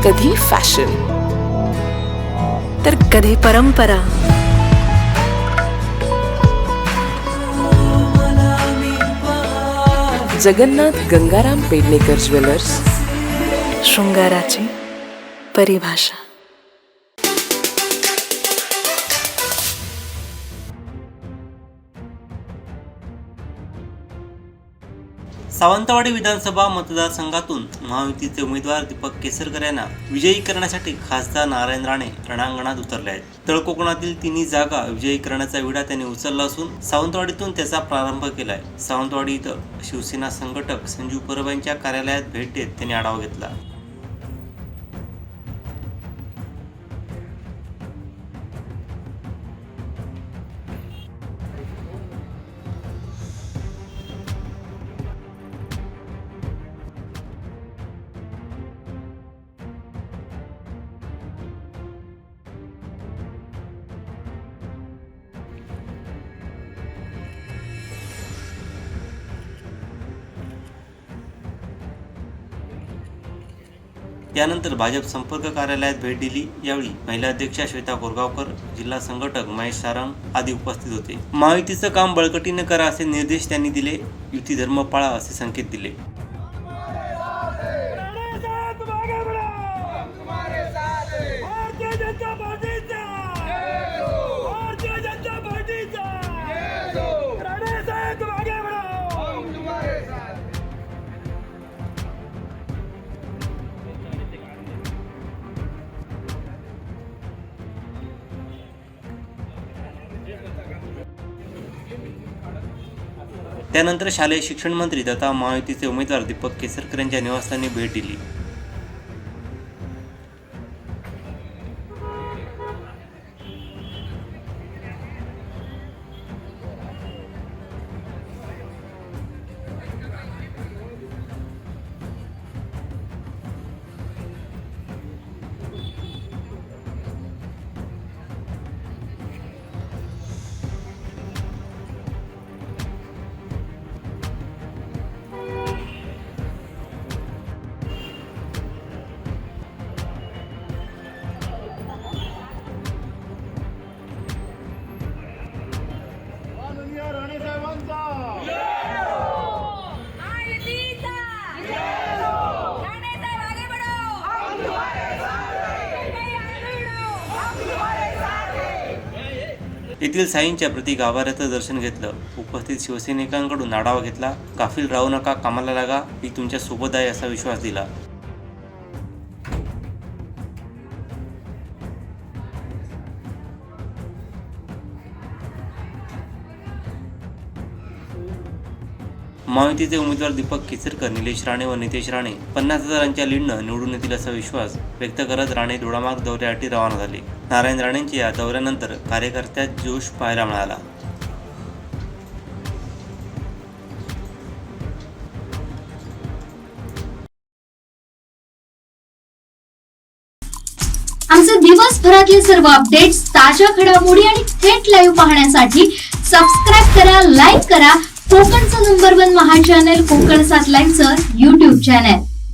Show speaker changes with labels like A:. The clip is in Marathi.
A: कधी फॅशन तर कधी परंपरा. जगन्नाथ गंगाराम पेडणेकर ज्वेलर्स, शृंगाराची परिभाषा.
B: सावंतवाडी विधानसभा मतदारसंघातून महायुतीचे उमेदवार दीपक केसरकर यांना विजयी करण्यासाठी खासदार नारायण राणे रणांगणात उतरले आहेत. तळ कोकणातील तिन्ही जागा विजयी करण्याचा विडा त्यांनी उचलला असून सावंतवाडीतून त्याचा प्रारंभ केलाय. सावंतवाडी इथं शिवसेना संघटक संजीव परब यांच्या कार्यालयात भेट देत त्यांनी आढावा घेतला. त्यानंतर भाजप संपर्क कार्यालयात भेट दिली. यावेळी महिला अध्यक्षा श्वेता कोरगावकर, जिल्हा संघटक महेश सारंग आदी उपस्थित होते. महायुतीचं काम बळकटीने करा असे निर्देश त्यांनी दिले. युती धर्म पाळा असे संकेत दिले. त्यानंतर शालेय शिक्षण मंत्री तथा महायुतीचे उमेदवार दीपक केसरकर यांच्या निवासस्थानी भेट दिली. येथील साईंच्या प्रति गाभाऱ्याचं दर्शन घेतलं. उपस्थित शिवसैनिकांकडून आढावा घेतला. गाफील राहू नका, कामाला लागा, मी तुमच्या सोबत आहे असा विश्वास दिला. महायुतीचे उमेदवार दीपक केसरकर, निलेश राणे व नितेश राणे 50,000च्या लीडनं निवडून येतील असा विश्वास व्यक्त करत राणे दोडामार्ग दौऱ्यासाठी रवाना झाले. नारायण राणेंच्या या दौऱ्यानंतर कार्यकर्त्यात जोश पाहायला मिळाला.
C: आमचे दिवसभरातले सर्व अपडेट्स, ताज्या घडामोडी आणि थेट लाईव्ह पाहण्यासाठी सबस्क्राईब करा, लाईक करा कोकणचं नंबर 1 महा चॅनल कोकण 7 लाईनचं YouTube चॅनल.